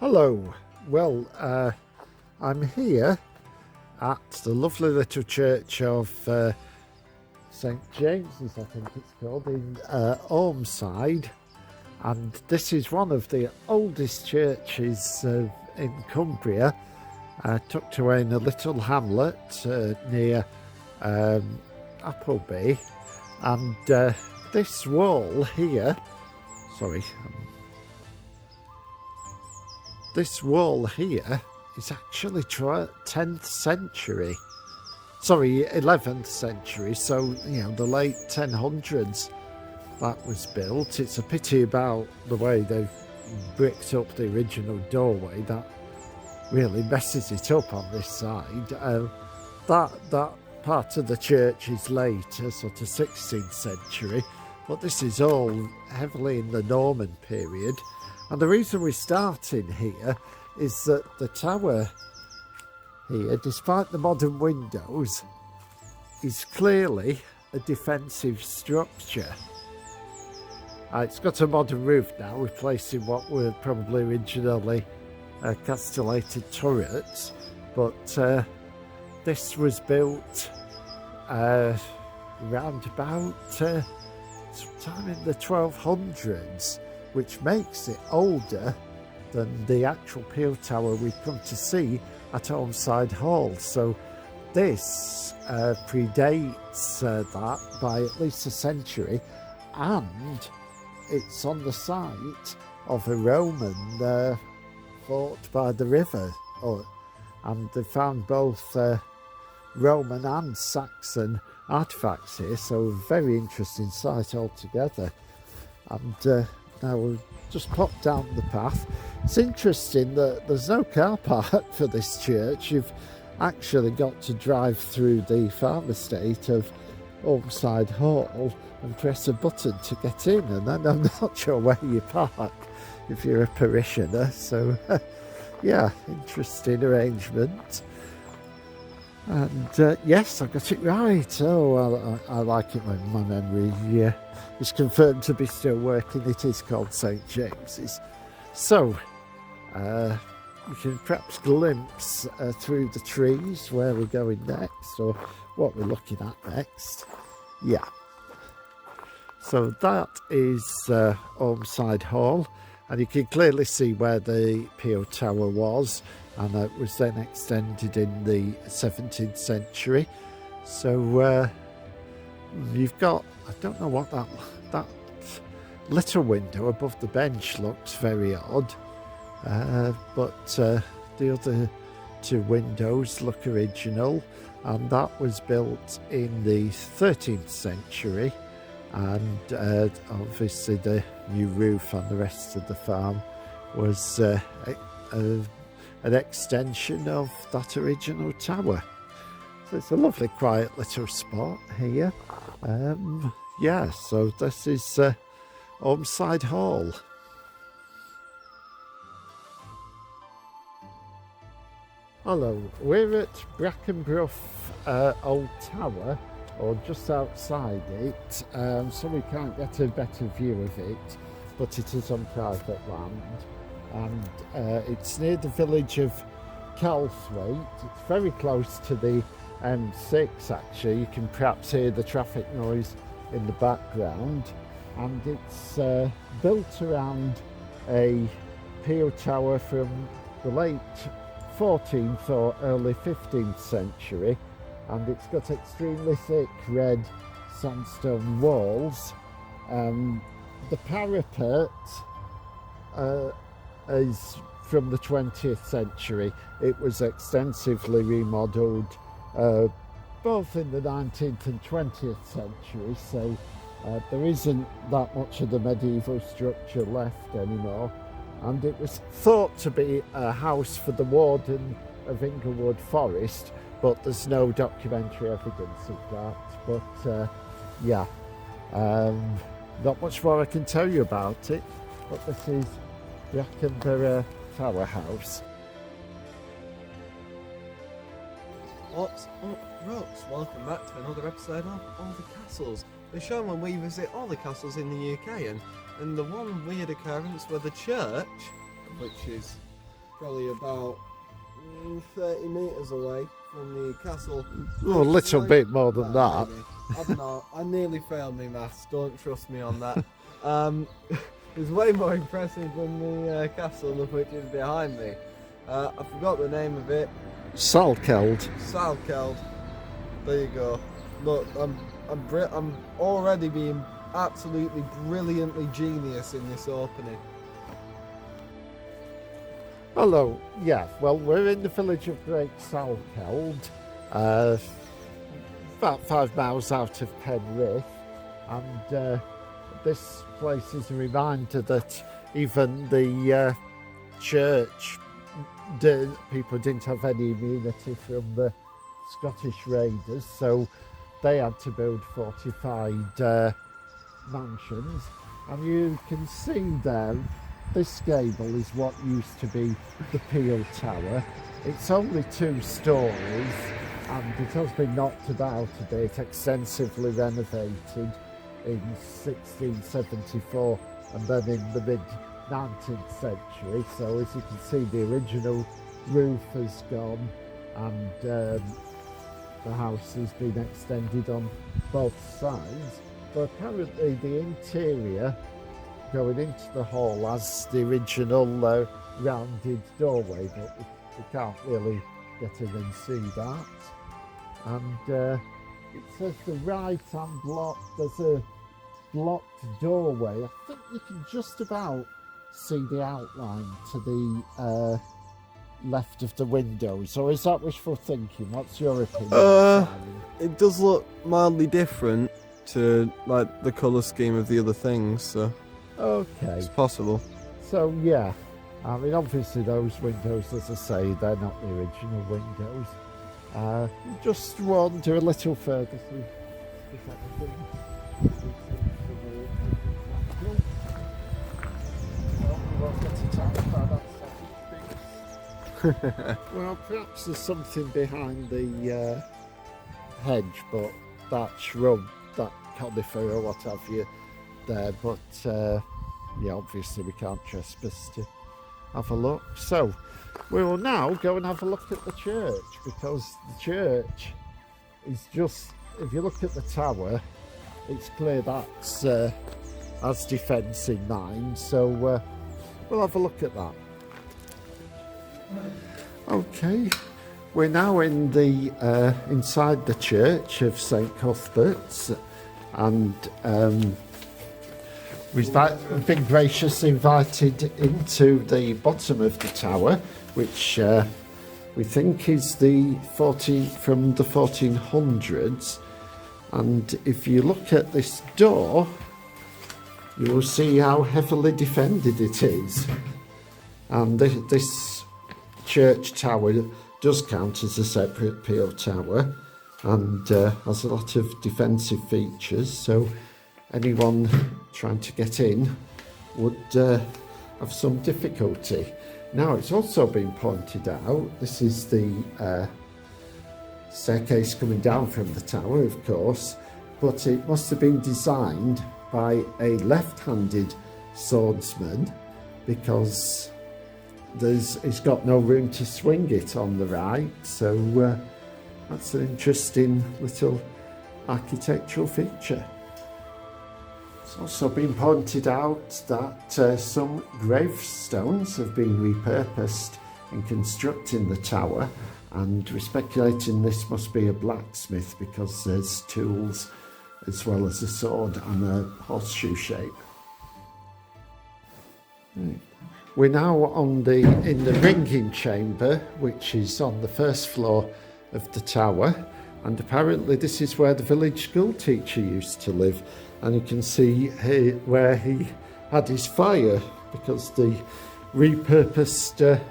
Hello. Well, I'm here at the lovely little church of St James's, I think it's called, in Ormside, and this is one of the oldest churches in Cumbria, tucked away in a little hamlet near Appleby, and this wall here, this wall here is actually 10th century. 11th century, so, you know, the late 1000s that was built. It's a pity about the way they've bricked up the original doorway. That really messes it up on this side. That part of the church is later, sort of 16th century, but this is all heavily in the Norman period. And the reason we're starting here is that the tower here, despite the modern windows, is clearly a defensive structure. It's got a modern roof now, replacing what were probably originally castellated turrets, but this was built around about sometime in the 1200s, which makes it older than the actual peel tower we've come to see at Ormside Hall. So this predates that by at least a century, and it's on the site of a Roman fort by the river, and they found both Roman and Saxon artefacts here, so a very interesting site altogether. And now we'll just pop down the path. It's interesting that there's no car park for this church. You've actually got to drive through the farm estate of Ormside Hall and press a button to get in, and then I'm not sure where you park if you're a parishioner. So yeah, interesting arrangement. And yes, I got it right. Oh, I like it when my memory is confirmed to be still working. It is called St James's. So you can perhaps glimpse through the trees where we're going next, or what we're looking at next. Yeah. So that is Ormside Hall, and you can clearly see where the peel tower was, and it was then extended in the 17th century. So you've got, I don't know what that little window above the bench looks very odd, but the other two windows look original, and that was built in the 13th century, and obviously the new roof on the rest of the farm was an extension of that original tower. So it's a lovely quiet little spot here. Yeah, so this is Ormside Hall. Hello, we're at Brackenbrough Old Tower, or just outside it, so we can't get a better view of it, but it is on private land, and it's near the village of Calthwaite. It's very close to the M6 actually. You can perhaps hear the traffic noise in the background, and it's built around a peel tower from the late 14th or early 15th century, and it's got extremely thick red sandstone walls. The parapet is from the 20th century. It was extensively remodelled both in the 19th and 20th century, so there isn't that much of the medieval structure left anymore, and it was thought to be a house for the warden of Inglewood Forest, but there's no documentary evidence of that. But yeah, not much more I can tell you about it, but this is Brackenborough Tower House. What's up, Rocks? Welcome back to another episode of All the Castles, the show when we visit all the castles in the UK, and the one weird occurrence where the church, which is probably about 30 metres away from the castle. Oh, a little bit more than that. Maybe. I don't know. I nearly failed me maths. Don't trust me on that. It's way more impressive than the castle which is behind me. I forgot the name of it. Salkeld. Salkeld. There you go. Look, I'm already being absolutely brilliantly genius in this opening. Hello, yeah, well, we're in the village of Great Salkeld, about 5 miles out of Penrith, and this place is a reminder that even the church, people didn't have any immunity from the Scottish raiders, so they had to build fortified mansions, and you can see there, this gable is what used to be the Pele Tower. It's only 2 stories and it has been knocked about a bit, extensively renovated in 1674 and then in the mid-19th century. So as you can see, the original roof has gone and the house has been extended on both sides. But apparently the interior going into the hall has the original rounded doorway, but we can't really get in and see that. And it says the right hand block, there's a blocked doorway. I think you can just about see the outline to the left of the windows. Or is that wishful thinking? What's your opinion? It does look mildly different to like the colour scheme of the other things, so Okay. it's possible. So yeah, I mean obviously those windows, as I say, they're not the original windows. Just wander a little further through this Well, perhaps there's something behind the hedge, but that shrub, that conifer or what have you there, but yeah, obviously we can't trespass to have a look. So we will now go and have a look at the church, because the church is just, if you look at the tower, it's clear that's has defence in mind, so we'll have a look at that. Okay, we're now in the inside the church of St Cuthbert's, and we've been graciously invited into the bottom of the tower, which we think is from the 1400s. And if you look at this door, you will see how heavily defended it is. And this church tower does count as a separate Pele tower and has a lot of defensive features, so anyone trying to get in would have some difficulty. Now, it's also been pointed out, this is the staircase coming down from the tower, of course, but it must have been designed by a left-handed swordsman, because it's got no room to swing it on the right, so that's an interesting little architectural feature. It's also been pointed out that some gravestones have been repurposed in constructing the tower, and we're speculating this must be a blacksmith, because there's tools as well as a sword and a horseshoe shape. We're now in the ringing chamber, which is on the first floor of the tower, and apparently this is where the village school teacher used to live, and you can see here where he had his fire, because the repurposed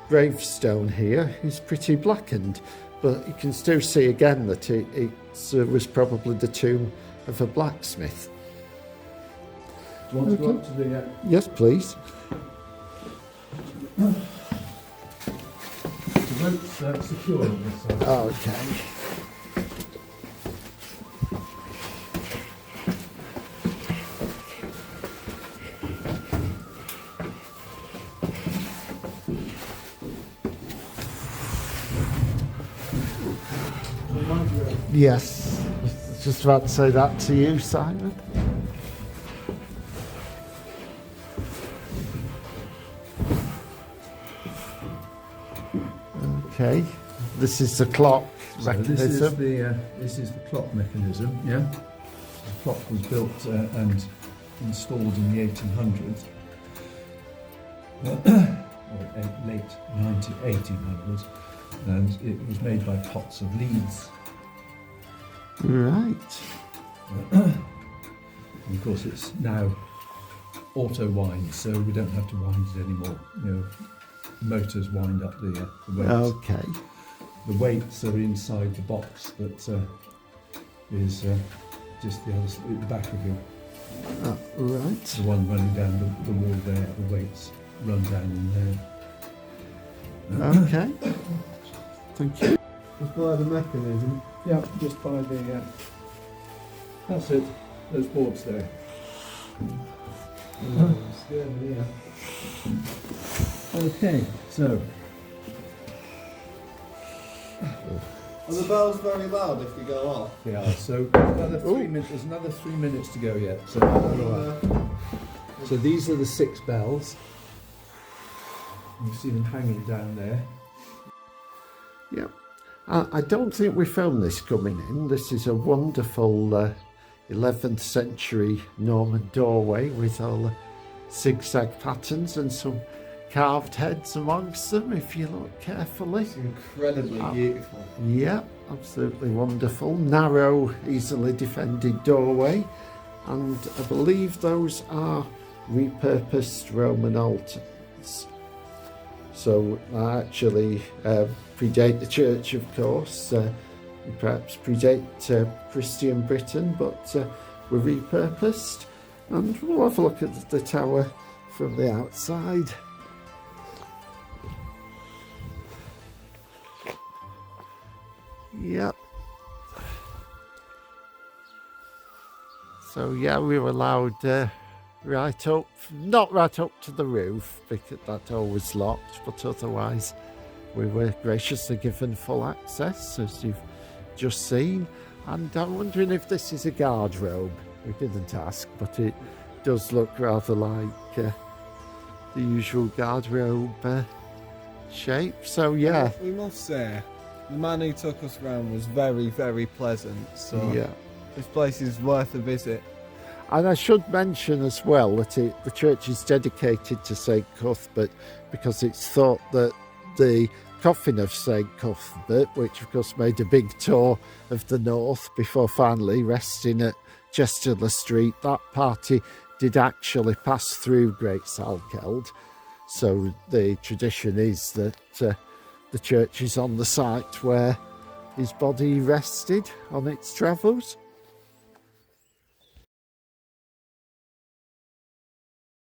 gravestone here is pretty blackened, but you can still see again that it was probably the tomb of a blacksmith. Do you want to go up to the... Yes, please. The rope's secure on this side. Okay. Yes, I was just about to say that to you, Simon. Okay, this is the clock So mechanism. this is the clock mechanism. Yeah, the clock was built and installed in the 1800s, or late 1800s, and it was made by pots of leads. Right. And of course, it's now auto wind, so we don't have to wind it anymore. You know, motors wind up the weights. Okay. The weights are inside the box that is just the other at the back of you. Oh, right. The one running down the wall there. The weights run down in there. Okay. Thank you. Just by the mechanism. Yeah, just by the. That's it. Those boards there. Scared me, yeah. Okay, so Are the bells very loud if they go off? they are. So another 3 minutes. There's another 3 minutes to go yet. So these are the 6 bells. You see them hanging down there. Yep. I don't think we filmed this coming in. This is a wonderful 11th century Norman doorway with all the zigzag patterns and some carved heads amongst them if you look carefully. It's incredibly beautiful. Yeah, absolutely wonderful. Narrow, easily defended doorway, and I believe those are repurposed Roman altars. So they actually predate the church, of course, perhaps predate Christian Britain, but were repurposed. And we'll have a look at the tower from the outside. Yep. So yeah, we were allowed right up, not right up to the roof because that door was locked, but otherwise we were graciously given full access, as you've just seen. And I'm wondering if this is a guardrobe. We didn't ask, but it does look rather like the usual guardrobe shape. So yeah. We must say, the man who took us round was very, very pleasant. So Yeah. this place is worth a visit. And I should mention as well that the church is dedicated to St Cuthbert because it's thought that the coffin of St Cuthbert, which of course made a big tour of the north before finally resting at Chesterler Street, that party did actually pass through Great Salkeld. So the tradition is that the church is on the site where his body rested on its travels.